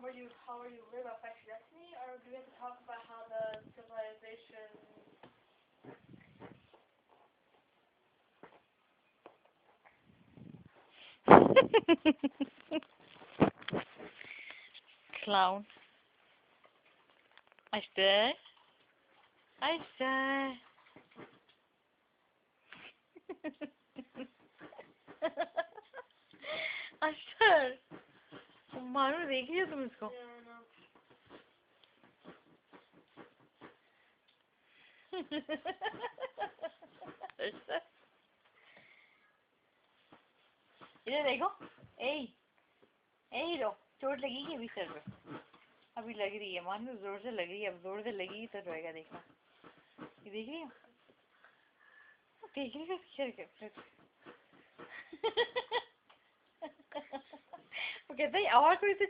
how are you worried about Factory Destiny, or do we have to talk about how the civilization? Clown. Aster. Aster. अक्षर मानो देख लिया तुम इसको इधर देखो ए रो चोट लगेगी अभी सर पे अभी लग रही है मानो जोर से लग रही है अब जोर से लगेगी तो रोएगा देखना ये देख रही हो देख रही हो वो कहता है आवाज थोड़ी सी